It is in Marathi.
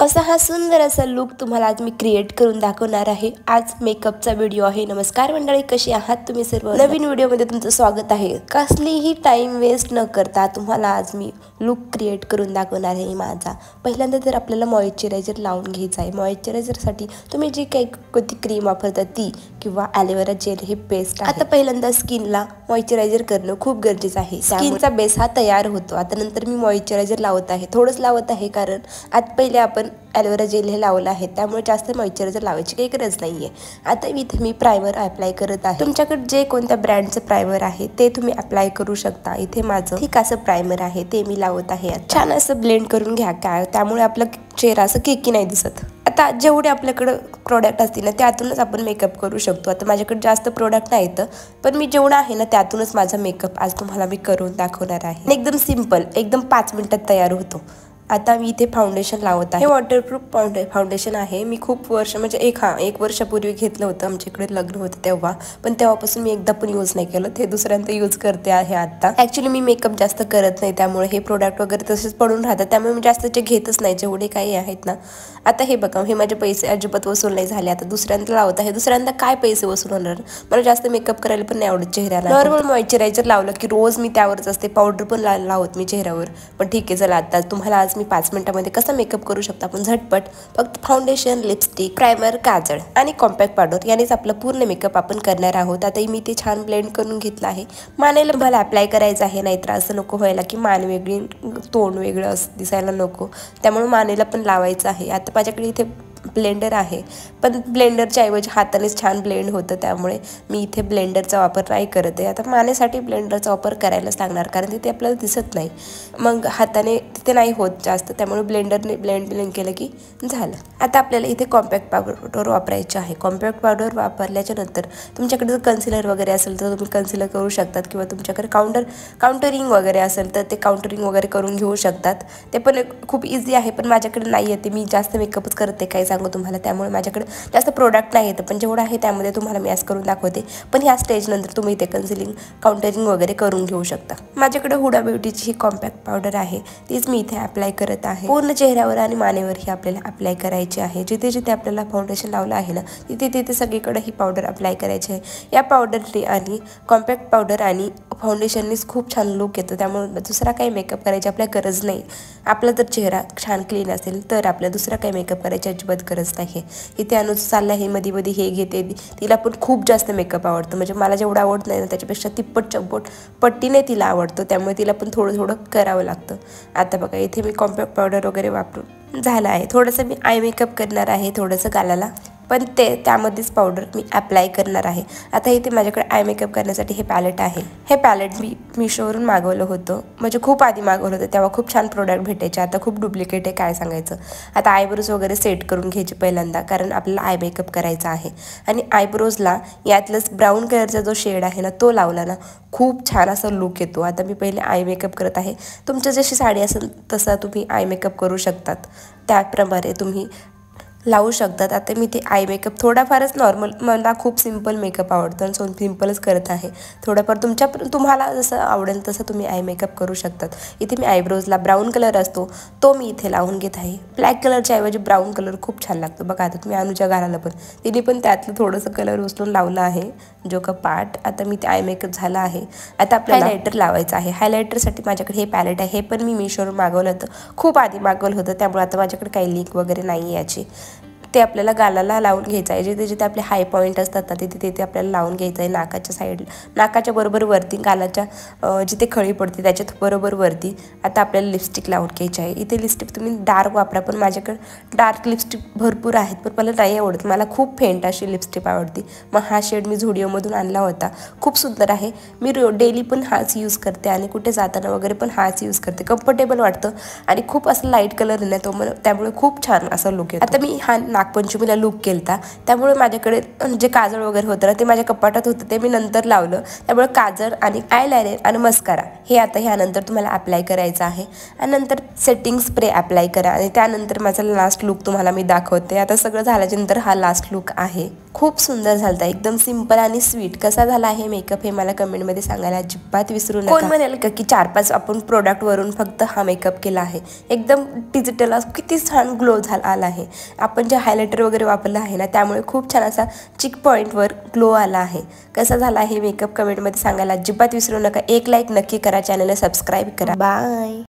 असा हा सुंदर असा लुक तुम्हाला आज मी क्रिएट करून दाखवणार आहे। आज मेकअपचा व्हिडिओ आहे। नमस्कार मंडळी, कशी आहात तुम्ही सर्व? नवीन व्हिडिओमध्ये तुमचं स्वागत आहे। कसलीही टाइम वेस्ट न करता तुम्हाला आज मी लुक क्रिएट करून दाखवणार आहे माझा। पहिल्यांदा तर आपल्याला मॉइश्चरायझर लावून घ्यायचा आहे। मॉइश्चरायझरसाठी तुम्ही जी काही कोणती क्रीम वापरता ती किंवा ॲलोवेरा जेल हे पेस्ट आहे। आता पहिल्यांदा स्किनला मॉइश्चरायझर करणं खूप गरजेचं आहे। स्किनचा बेस हा तयार होतो। आता नंतर मी मॉइश्चरायझर लावत आहे, थोडंच लावत आहे, कारण आज पहिले आपण ॲलोवेरा जेल हे लावलं आहे, त्यामुळे जास्त मॉइश्चरायझर लावायची काही गरज नाहीये। आता इथे मी प्रायमर अप्लाय करत आहे। तुमच्याकडे जे कोणत्या ब्रँडचं प्रायमर आहे ते तुम्ही अप्लाय करू शकता। इथे माझं ठीक असं प्रायमर आहे ते मी लावत आहे। छान असं ब्लेंड करून घ्या, काय त्यामुळे आपला चेहरा असं केकी नाही दिसत। आता जेवढे आपल्याकडे प्रोडक्ट असतील ना त्यातूनच आपण मेकअप करू शकतो। आता माझ्याकडे जास्त प्रोडक्ट नाहीत, पण मी जेवढं आहे ना त्यातूनच माझा मेकअप आज तुम्हाला मी करून दाखवणार आहे। एकदम सिंपल, एकदम 5 मिनिटात तयार होतो। आता मी इथे फाउंडेशन लावत आहे। हे वॉटरप्रूफ फाउंडेशन आहे। मी खूप वर्ष म्हणजे एक वर्षापूर्वी घेतलं होतं, आमच्या इकडे लग्न होतं तेव्हा, पण तेव्हापासून मी एकदा पण यूज नाही केलं। ते दुसऱ्यांदा यूज करते आहे आता। ॲक्च्युली मी मेकअप जास्त करत नाही, त्यामुळे हे प्रोडक्ट वगैरे तसेच पडून राहतात, त्यामुळे मी जास्तचे घेतच नाही जेवढे काही आहेत ना। आता हे बघा, हे माझे पैसे अजिबात वसूल नाही झाले। आता दुसऱ्यांदा लावत आहे। दुसऱ्यांदा काय पैसे वसूल होणार? मला जास्त मेकअप करायला पण नाही आवडत चेहऱ्याला। नॉर्मल मॉइश्चरायझर लावलं की रोज मी त्यावरच असते, पावडर पण लावत मी चेहऱ्यावर। पण ठीक आहे, चला आता तुम्हाला आज मी 5 मिनिटांमध्ये कसं मेकअप करू शकता आपण झटपट। फक्त फाउंडेशन, लिपस्टिक, प्रायमर, काजळ आणि कॉम्पॅक्ट पावडर यानेच आपला पूर्ण मेकअप आपण करणार आहोत। आता मी ते छान ब्लेंड करून घेतलं आहे। मानेला मला अप्लाय करायचं आहे, नाहीतर असं नको व्हायला की मान वेगळी तोंड वेगळं दिसायला नको, त्यामुळे मानेला पण लावायचं आहे। आता माझ्याकडे इथे ब्लेंडर आहे, पण ब्लेंडरच्या ऐवजी हातानेच छान ब्लेंड होतं, त्यामुळे मी इथे ब्लेंडरचा वापर नाही करत आहे। आता मानेसाठी ब्लेंडरचा वापर करायलाच लागणार, कारण तिथे आपल्याला दिसत नाही, मग हाताने तिथे नाही होत जास्त, त्यामुळे ब्लेंडरने ब्लेंड केलं की झालं। आता आपल्याला इथे कॉम्पॅक्ट पावडर वापरायची आहे। कॉम्पॅक्ट पावडर वापरल्याच्या नंतर तुमच्याकडे जर कन्सिलर वगैरे असेल तर तुम्ही कन्सिलर करू शकतात, किंवा तुमच्याकडे काउंटरिंग वगैरे असेल तर ते काउंटरिंग वगैरे करून घेऊ शकतात। ते पण खूप इझी आहे, पण माझ्याकडे नाही आहे ते। मी जास्त मेकअपच करते काय सांगू तुम्हाला, त्यामुळे माझ्याकडे जास्त प्रोडक्ट नाही येतं, पण जेवढं आहे त्यामध्ये तुम्हाला मी आज करून दाखवते। पण ह्या स्टेजनंतर तुम्ही इथे काउंटरिंग वगैरे करून घेऊ शकता। माझ्याकडे हुडा ब्युटीची ही कॉम्पॅक्ट पावडर आहे, तीच मी इथे अप्लाय करत आहे। पूर्ण चेहऱ्यावर आणि मानेवर ही आपल्याला अप्लाय करायची आहे। जिथे जिथे आपल्याला फाउंडेशन लावलं आहे ना तिथे तिथे सगळीकडे ही पावडर अप्लाय करायची आहे। या पावडरने आणि कॉम्पॅक्ट पावडर आणि फाउंडेशननीच खूप छान लुक येतो, त्यामुळे दुसरा काही मेकअप करायची आपल्या गरज नाही। आपला जर चेहरा छान क्लीन असेल तर आपल्या दुसरा काही मेकअप करायची अजिबात गरज नाही। इथे अनुज चाललं आहे मध्ये मध्ये हे घेते, तिला पण खूप जास्त मेकअप आवडतं, म्हणजे मला जेवढं आवडत नाही ना त्याच्यापेक्षा तिप्पट पट्टीने तिला आवडतं, त्यामुळे तिला पण थोडं थोडं करावं लागतं। आता बघा, इथे मी कॉम्पॅक्ट पावडर वगैरे वापरून झालं आहे। थोडंसं मी आय मेकअप करणार आहे, थोडंसं गालाला, पण त्यामध्येच पावडर मी अप्लाय करणार आहे। आता इथे माझ्याकडे आय मेकअप करण्यासाठी हे पॅलेट आहे। हे पॅलेट मी मिशोवरून मागवलं होतं, म्हणजे खूप आधी मागवलं होतं, तेव्हा खूप छान प्रोडक्ट भेटायचे, आता खूप डुप्लिकेट आहे काय सांगायचं। आता आयब्रोज वगैरे सेट करून घ्यायचे पहिल्यांदा, कारण आपल्याला आय मेकअप करायचा आहे। आणि आयब्रोजला यातलंच ब्राऊन कलरचा जो शेड आहे ना तो लावला ना खूप छान असा लुक येतो। आता मी पहिले आय मेकअप करत आहे। तुमच्या जशी साडी असेल तसा तुम्ही आय मेकअप करू शकतात, त्याप्रमाणे तुम्ही लावू शकतात। आता मी ते आय मेकअप थोडाफारच नॉर्मल, मला खूप सिंपल मेकअप आवडतं आणि सिंपलच करत आहे। थोडंफार तुम्हाला जसं आवडेल तसं तुम्ही आय मेकअप करू शकतात। इथे मी आयब्रोजला ब्राऊन कलर असतो तो मी इथे लावून घेत आहे। ब्लॅक कलरच्या ऐवजी ब्राऊन कलर खूप छान लागतो बघा। आता तुम्ही अनुच्या घालायला पण तिने पण त्यातलं थोडंसं कलर उचलून लावलं आहे, जो का पार्ट। आता मी ते आय मेकअप झाला आहे। आता आपल्याला हायलायटर लावायचं आहे। हायलायटरसाठी माझ्याकडे हे पॅलेट आहे, हे पण मी मिशोवरून मागवलं होतं, खूप आधी मागवलं होतं, त्यामुळे आता माझ्याकडे काही लीक वगैरे नाही याची। ते आपल्याला गालाला लावून घ्यायचं आहे। जिथे जिथे आपले हाय पॉईंट असतात ना तिथे तिथे आपल्याला लावून घ्यायचं आहे। नाकाच्या साईडला, नाकाच्या बरोबर वरती, गालाच्या जिथे खळी पडते त्याच्या बरोबर वरती। आता आपल्याला लिपस्टिक लावून घ्यायची आहे। इथे लिपस्टिक तुम्ही डार्क वापरा, पण माझ्याकडे डार्क लिपस्टिक भरपूर आहेत, पण मला नाही आवडत, मला खूप फेंट अशी लिपस्टिक आवडती। मग हा शेड मी झुडिओमधून आणला होता, खूप सुंदर आहे। मी डेली पण हाच यूज करते आणि कुठे जाताना वगैरे पण हाच यूज करते, कम्फर्टेबल वाटतं आणि खूप असं लाईट कलर आहे तो, त्यामुळे खूप छान असा लुक येतो। आता मी हा नागपंचमीला लुक केलता, त्यामुळे माझ्याकडे जे काजळ वगैरे होतं ना ते माझ्या कपाटात होतं, ते मी नंतर लावलं, त्यामुळे काजळ आणि आयलायनर आणि मस्कारा हे आता ह्यानंतर तुम्हाला अप्लाय करायचं आहे। आणि नंतर सेटिंग स्प्रे अप्लाय करा, आणि त्यानंतर माझा लास्ट लुक तुम्हाला मी दाखवते। आता सगळं झाल्याच्यानंतर हा लास्ट लुक आहे। खूप सुंदर झालता, एकदम सिंपल आणि स्वीट. कसा झाला आहे मेकअप हे मला कमेंटमध्ये सांगायला अजिबात विसरू नका. कोण म्हणेल का की 4-5 आपण प्रोडक्टवरून फक्त हा मेकअप केला आहे. एकदम डिजिटल किती छान ग्लो आला आहे. आपण जे हायलायटर वगैरे वापरलं आहे ना, त्यामुळे खूप छान असा चिक पॉईंटवर ग्लो आला आहे. कसा झाला आहे मेकअप कमेंटमध्ये सांगायला अजिबात विसरू नका. एक लाईक नक्की करा, चॅनलला सबस्क्राईब करा. बाय.